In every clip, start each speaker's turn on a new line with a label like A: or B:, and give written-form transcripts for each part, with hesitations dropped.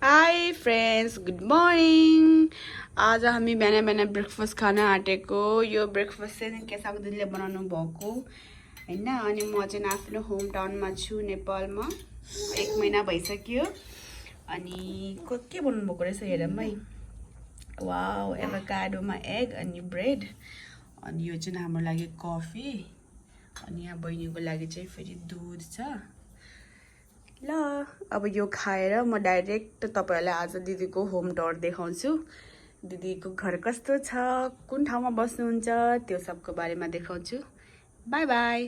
A: High friends, good morning. आज हामी बिहान बिहान ब्रेकफास्ट खान आँटेको। यो ब्रेकफास्ट चाहिँ केसाको दिदीले बनाउनु भएको होइन। अनि म चाहिँ आफ्नो होम टाउनमा छु, नेपालमा। 1 महिना भइसक्यो। अनि के बनाउनु भएको रहेछ हेरौँ है। वाउ, एभोकाडोमा एग अनि ब्रेड। अनि यो चाहिँ हाम्रो लागि कफी। अनि यहाँ बहिनीको लागि चाहिँ फेरि दुध छ। ल अब यो खाएर म डाइरेक्ट तपाईहरुलाई आज दिदीको होम टुर देखाउँछु। दिदीको घर कस्तो छ, कुन ठाउँमा बस्नुहुन्छ, त्यो सबको बारेमा देखाउँछु। Bye bye.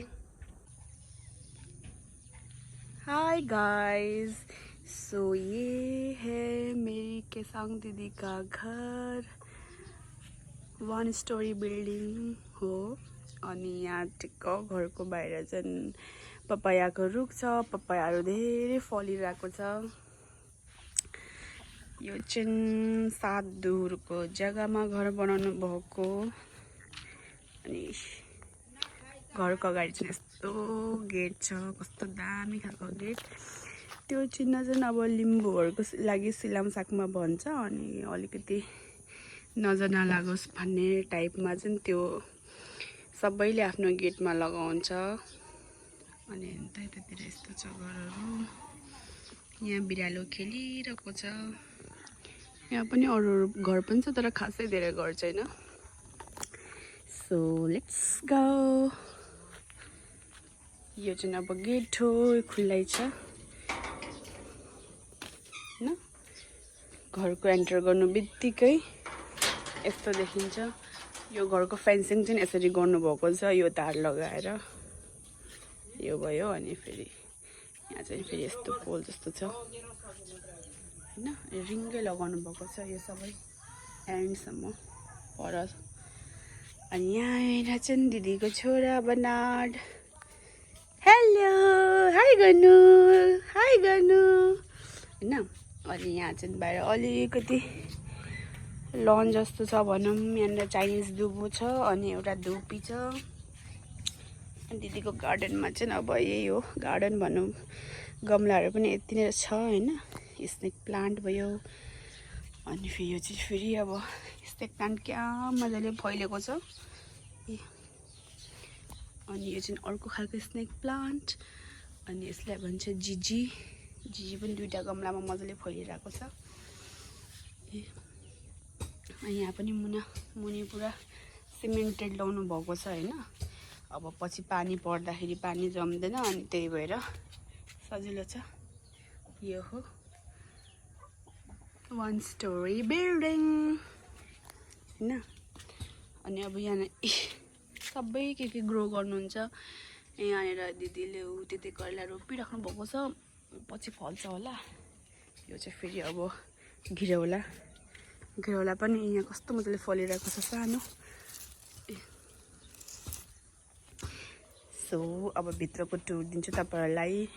A: Hi guys, so ये है मेरी केसाङ दीदी का घर। 1 स्टोरी बिल्डिङ हो। अनि यहाँ ठिक्क घरको बाहिर चाहिँ पपायाको रुख छ। पपायाहरू धेरै फलिरहेको छ। यो चाहिँ 7 दुरको जग्गामा घर बनाउनु भएको। अनि घरको अगाडि चाहिँ यस्तो गेट छ, कस्तो दामी खालको गेट। त्यो चिन्ह चाहिँ अब लिम्बूहरूको लागि सिलामसाकमा भन्छ। अनि अलिकति नजर नलागोस् भन्ने टाइपमा चाहिँ त्यो सबैले आफ्नो गेटमा लगाउँछ। अनि यतातिर यस्तो छ घरहरू। यहाँ बिरालो खेलिरहेको छ। यहाँ पनि अरू घर पनि छ, तर खासै धेरै घर छैन। So let's go. यो चाहिँ अब गेट हो, खुल्लै छ हैन। घरको एन्टर गर्नु बित्तिकै यस्तो देखिन्छ। यो घरको फेन्सिङ चाहिँ यसरी गर्नुभएको छ, यो तार लगाएर यो भयो। अनि फेरि यहाँ चाहिँ फेरि यस्तो पोल जस्तो छ हैन, रिङ्गै लगाउनु भएको छ यो सबै एन्डसम्म पर। अनि यहाँ चाहिँ दिदीको छोरा बनाड। हेलो, हाई गर्नु हैन। अनि यहाँ चाहिँ बाहिर अलिकति लन जस्तो छ भनौँ। यहाँनिर चाइनिज दुबो छ अनि एउटा धुपी छ। दिदीको गार्डनमा चाहिँ अब यही हो, गार्डन भनौँ। गमलाहरू पनि यति नै छ हैन। स्नेक प्लान्ट भयो। अनि फेरि यो चाहिँ फेरि अब स्नेक प्लान्ट क्या मजाले फैलेको छ। अनि यो चाहिँ अर्को खालको स्नेक प्लान्ट। अनि यसलाई भन्छ जिजी। जिजी पनि 2टा गमलामा मजाले फैलिरहेको छ। यहाँ पनि मुनि पुरा सिमेन्टेड लाउनु भएको छ हैन। अब पछि पानी पर्दाखेरि पानी जम्दैन, अनि त्यही भएर सजिलो छ। यो हो 1 स्टोरी बिल्डिङ हैन। अनि अब यहाँ सबै के ग्रो गर्नुहुन्छ। यहाँनिर दिदीले त्यति करेला रोपिराख्नु भएको छ, पछि फल्छ होला। यो चाहिँ फेरि अब घिरौला पनि यहाँ कस्तो मजाले फलिरहेको छ सानो। सो अब भित्रको टुर दिन्छु तपाईहरुलाई।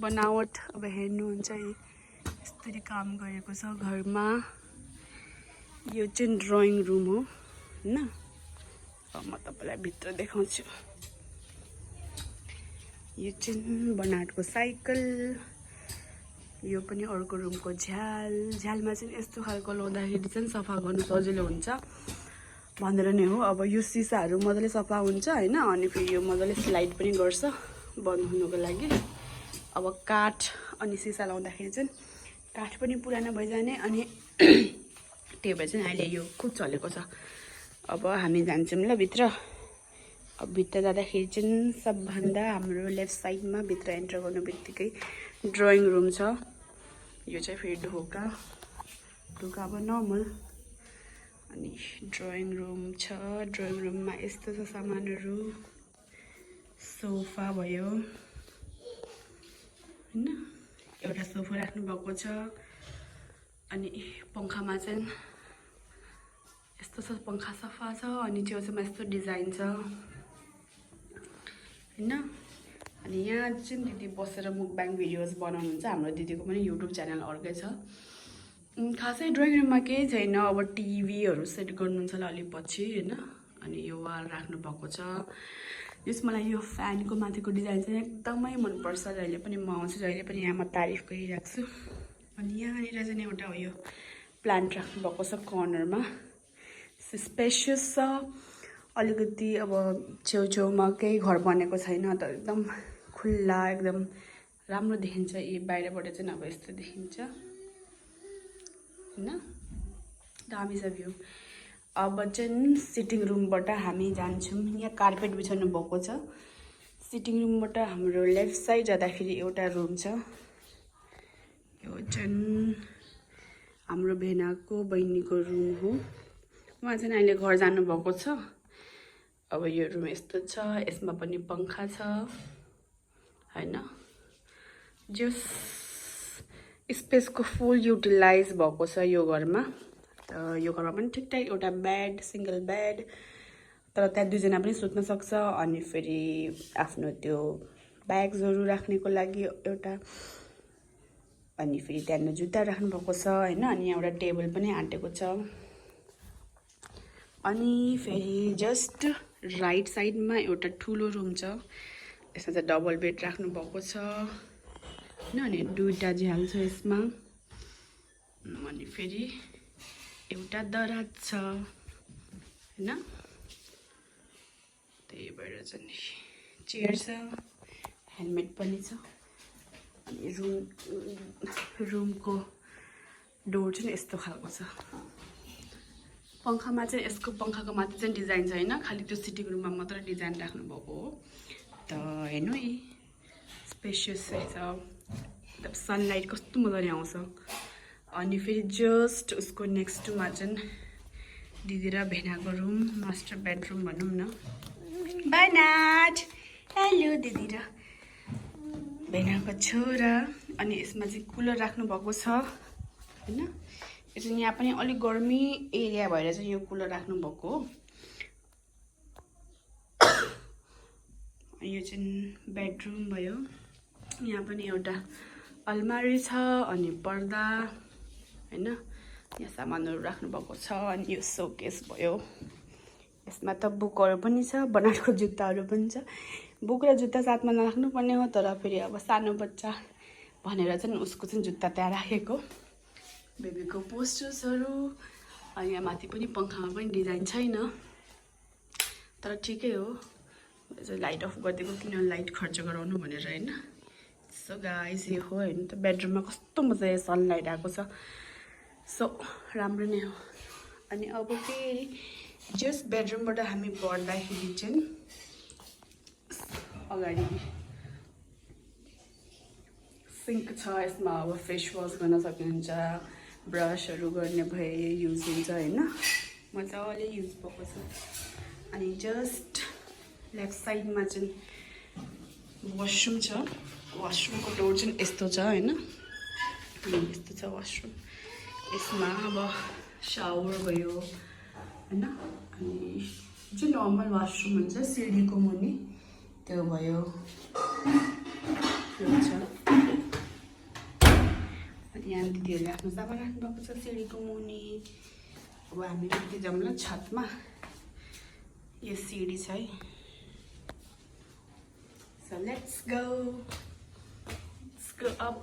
A: बनावट अब हेर्नुहुन्छ, यसरी काम गरेको छ घरमा। यो चाहिँ ड्राइङ रुम हो हैन। अब म तपाईलाई भित्र देखाउँछु। यो चाहिँ बनाटको साइकल। यो पनि अर्को रुमको झ्यालमा चाहिँ यस्तो खालको लाउँदाखेरि चाहिँ सफा गर्नु सजिलो हुन्छ भनेर नै हो। अब यो सिसाहरू मजाले सफा हुन्छ हैन। अनि फेरि यो मजाले स्लाइड पनि गर्छ बन्द हुनुको लागि। अब काठ अनि सिसा लाउँदाखेरि चाहिँ काठ पनि पुरानो भइजाने। अनि त्यही भएर चाहिँ अहिले यो खुब चलेको छ। अब हामी जान्छौँ ल भित्र। अब भित्र जाँदाखेरि चाहिँ सबभन्दा हाम्रो लेफ्ट साइडमा भित्र एन्टर गर्नु बित्तिकै ड्राइङ रुम छ। यो चाहिँ फेरि ढोका अब नर्मल। अनि ड्राइङ रुम छ। ड्राइङ रुममा यस्तो छ सामानहरू। सोफा भयो हैन, एउटा सोफा राख्नु भएको छ। अनि पंखामा चाहिँ यस्तो छ, पंखा सफा छ। अनि छेउछाउमा यस्तो डिजाइन छ हैन। अनि यहाँ चाहिँ दिदी बसेर मुकब्याङ भिडियोज बनाउनुहुन्छ। हाम्रो दिदीको पनि युट्युब च्यानल अर्कै छ। खासै ड्राइङ रुममा केही छैन। अब टिभीहरू सेट गर्नुहुन्छ होला अलि पछि हैन। अनि यो वाल राख्नु भएको छ। यस मलाई यो फ्यानको माथिको डिजाइन चाहिँ एकदमै मन पर्छ। जहिले पनि म आउँछु, जहिले पनि यहाँ म तारिफ गरिराख्छु। अनि यहाँनिर चाहिँ एउटा उयो प्लान्ट राख्नु भएको छ कर्नरमा स्पेसियस छ अलिकति अब छेउछेउमा केही घर बनेको छैन त एकदम खुल्ला एकदम राम्रो देखिन्छ यी बाहिरबाट चाहिँ अब यस्तो देखिन्छ हैन दामी छ भ्यू अब चाहिँ सिटिङ रुमबाट हामी जान्छौँ यहाँ कार्पेट बिछाउनु भएको छ सिटिङ रुमबाट हाम्रो लेफ्ट साइड जाँदाखेरि एउटा रुम छ यो चाहिँ हाम्रो भेनाको बहिनीको रुम हो उहाँ चाहिँ अहिले घर जानुभएको छ अब यो रुम यस्तो छ यसमा पनि पंखा छ हैन जस स्पेसको फुल युटिलाइज भएको छ यो घरमा यो घरमा पनि ठिकठाक एउटा बेड सिंगल बेड तर त्यहाँ दुईजना पनि सुत्न सक्छ अनि फेरि आफ्नो त्यो ब्याग्सहरु राख्नेको लागि एउटा अनि फेरि त्यहाँ जुत्ता राख्नु भएको छ हैन अनि एउटा टेबल पनि आँटेको छ अनि फेरि जस्ट राइट साइडमा एउटा ठुलो रुम छ यसमा चाहिँ डबल बेड राख्नु भएको छ हैन अनि दुईटा झ्याल छ यसमा अनि फेरि एउटा दराज छ हैन त्यही भएर चाहिँ चेयर छ हेलमेट पनि छ अनि रुमको डोर चाहिँ यस्तो खालको छ पंखामा चाहिँ यसको पंखाको माथि चाहिँ डिजाइन छ हैन खाली त्यो सिटिङ रुममा मात्र डिजाइन राख्नु भएको हो त हेर्नु है स्पेसियस छ एकदम सनलाइट कस्तो मजाले आउँछ अनि फेरि जस्ट उसको नेक्स्टमा चाहिँ दिदी र भेनाको रुम मास्टर बेडरुम भनौँ न बाइ नाट हेलो दिदी र भेनाको छोरा अनि यसमा चाहिँ कुलर राख्नु भएको छ हैन यो चाहिँ यहाँ पनि अलि गर्मी एरिया भएर चाहिँ यो कुलर राख्नु भएको हो यो चाहिँ बेडरुम भयो यहाँ पनि एउटा अलमारी छ अनि पर्दा हैन यहाँ सामानहरु राख्नु भएको छ अनि यो सोकेस भयो यसमा त बुकहरु पनि छ बनाटको जुत्ताहरु पनि छ बुक र जुत्ता साथमा नराख्नु पर्ने हो तर फेरि अब सानो बच्चा भनेर चाहिँ उसको चाहिँ जुत्ता त्यहाँ राखेको बेबीको पोस्टर्सहरु अनि यहाँ माथि पनि पंखामा पनि डिजाइन छैन तर ठिकै हो लाइट अफ गरिदिएको किन लाइट खर्च गराउनु भनेर हैन सो गाइस यो हो हैन त बेडरुममा कस्तो मजाले सनलाइट आएको छ सो राम्रो नै हो अनि अब फेरि जस्ट बेडरुमबाट हामी बढ्दाखेरि चाहिँ अगाडि सिंक छ यसमा अब फेस वास गर्न सक्नुहुन्छ ब्रशहरु गर्ने भए युज हुन्छ हैन मजाले युज भएको छ अनि जस्ट लेफ्ट साइडमा चाहिँ वाशरूम छ वाशरूमको डोर चाहिँ यस्तो छ हैन यस्तो छ वाशरूम यसमा अब शावर भयो हैन अनि जुन नर्मल वाशरूम हुन्छ सिडीको मुनि त्यो भयो त्यो छ अनि यहाँ दिदीहरुले आफ्नो सामान राख्नु भएको छ सिडीको मुनि अब हामी माथि जाऊँ ल छतमा यो सिडी छ है So let's go up.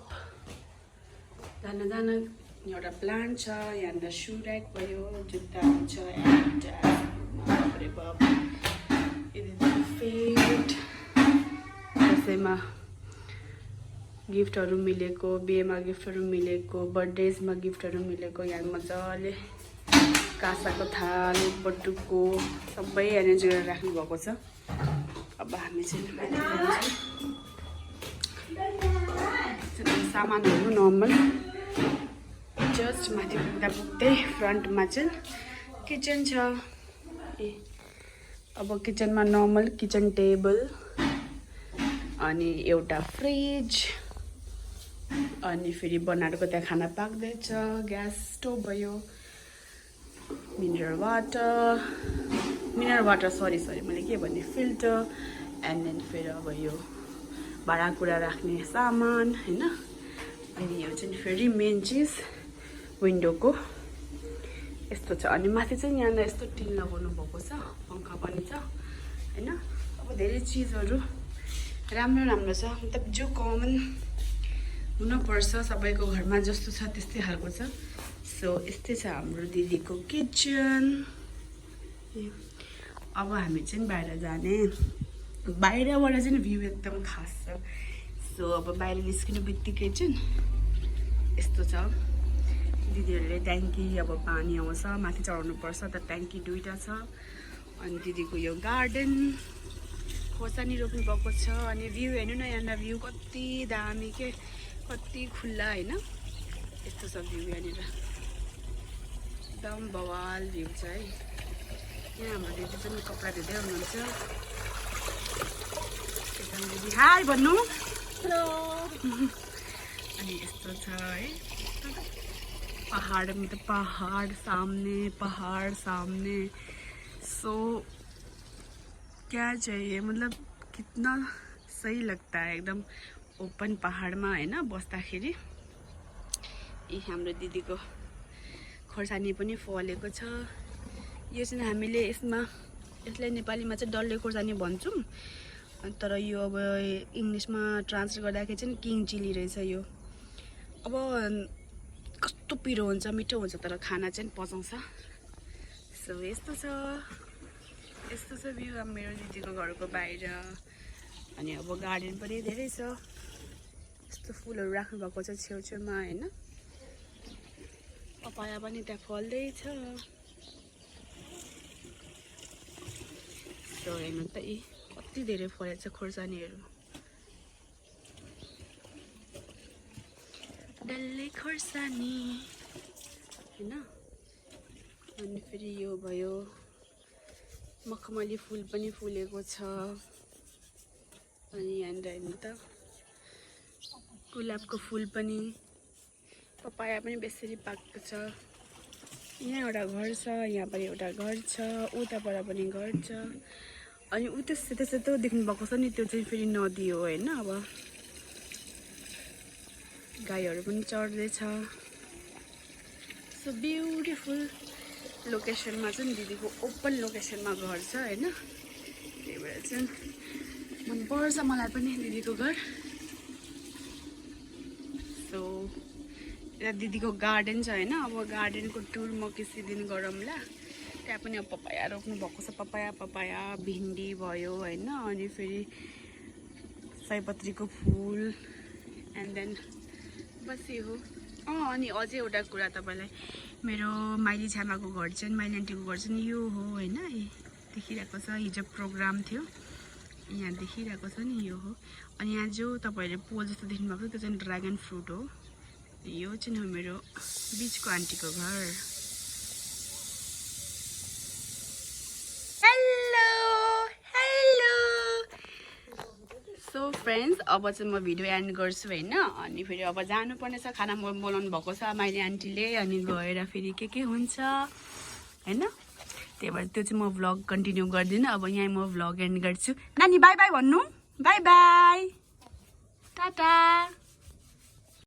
A: जाना एउटा प्लान्ट छ यहाँ शू र्याक भयो जुत्ता छ बाबरे बाब फेभरेट त्यसैमा गिफ्टहरु मिलेको बिहेमा गिफ्टहरु मिलेको बर्थडेजमा गिफ्टहरु मिलेको यहाँ मजाले कासाको थाल बटुको सबै अरेन्ज गरेर राख्नु भएको छ अब हामी चाहिँ सामानहरु नर्मल जस्ट माथि पुग्दै फ्रन्टमा चाहिँ किचन छ अब किचनमा नर्मल किचन टेबल अनि एउटा फ्रिज अनि फेरि बनारको त्यहाँ खाना पाक्दैछ ग्यास स्टोभ भयो मिनरल वाटर सरी मैले के भने फिल्टर एन्ड देन फेरि अब यो भाँडाकुँडा राख्ने सामान हैन अनि यो चाहिँ फेरि मेन चीज विन्डोको यस्तो छ अनि माथि चाहिँ यहाँ यस्तो टिन लगाउनु भएको छ पंखा पनि छ हैन अब धेरै चीजहरु राम्रो छ मतलब जो कमन हुनपर्छ सबैको घरमा जस्तो छ त्यस्तै खालको छ सो यस्तै छ हाम्रो दिदीको किचन अब हामी चाहिँ बाहिर जाने बाहिरबाट चाहिँ भ्यू एकदम खास छ सो अब बाहिर निस्किनु बित्तिकै चाहिँ यस्तो छ दिदीहरूले ट्याङ्की अब पानी आउँछ माथि चढाउनु पर्छ त ट्याङ्की दुईटा छ अनि दिदीको यो गार्डन खोर्सानी रोप्नु भएको छ अनि भ्यू हेर्नु न यहाँ भ्यू कति दामी के कति खुल्ला होइन यस्तो छ भ्यू यहाँनिर एकदम बवाल भ्यू छ है यहाँ हाम्रो दिदी पनि कपडा धुँदै हुनुहुन्छ एकदम दिदी हाई भन्नु हेलो अनि यस्तो छ है पहाड मतलब पहाड़ सामने सो क्या चाहिए मतलब कितना सही लगता है एकदम ओपन पहाडमा हैन बस्दाखेरि यी हाम्रो दिदीको खोर्सानी पनि फलेको छ यो चाहिँ हामीले यसलाई नेपालीमा चाहिँ डल्ले खोर्सानी भन्छौँ तर यो अब इंग्लिशमा ट्रान्सलेट गर्दाखेरि चाहिँ किङ चिली रहेछ यो अब कस्तो पिरो हुन्छ मिठो हुन्छ तर खाना चाहिँ पचाउँछ सो यस्तो छ भ्यू अब मेरो दिदीको घरको बाहिर अनि अब गार्डन पनि धेरै छ यस्तो फुलहरू राख्नु भएको छ छेउछेउमा हैन पपाया पनि त्यहाँ फल्दै छ सो हेर्नु त यी कति धेरै फलेको छ खोर्सानीहरू डल्ले खोर्सानी हैन अनि फेरि यो भयो मखमली फुल पनि फुलेको छ अनि यहाँ हेर्नु त गुलाबको फुल पनि पपाया पनि बेसरी पाकेको छ यहाँ एउटा घर छ यहाँ पनि एउटा घर छ उताबाट पनि घर छ अनि उता सेतो देख्नु भएको छ नि त्यो चाहिँ फेरि नदी हो हैन अब गाईहरू पनि चढ्दैछ सो ब्युटिफुल लोकेसनमा चाहिँ दिदीको ओपन लोकेसनमा घर छ हैन त्यही भएर चाहिँ मनपर्छ मलाई पनि दिदीको घर सो यहाँ दिदीको गार्डन छ हैन अब गार्डनको टुर म किसी दिन गरौँला त्यहाँ पनि अब पपाया रोप्नु भएको छ पपाया भिन्डी भयो हैन अनि फेरि सयपत्रीको फुल एन्ड देन बस यो हो अनि अझै एउटा कुरा तपाईलाई मेरो माइली छामाको घर चाहिँ माइली आन्टीको घर चाहिँ यो हो हैन देखिरहेको छ हिजो प्रोग्राम थियो यहाँ देखिरहेको छ नि यो हो अनि यहाँ जो तपाईहरुले पोल जस्तो देख्नु भएको त्यो चाहिँ ड्र्यागन फ्रुट हो यो चाहिँ हो मेरो बीचको आन्टीको घर सो फ्रेन्ड्स अब चाहिँ म भिडियो एन्ड गर्छु हैन अनि फेरि अब जानुपर्ने छ खाना बोलाउनु भएको छ माइली आन्टीले अनि गएर फेरि के हुन्छ हैन त्यही भएर त्यो चाहिँ म भ्लग कन्टिन्यू गर्दिनँ अब यहाँ म भ्लग एन्ड गर्छु नानी बाई बाई भन्नु बाई बाई टाटा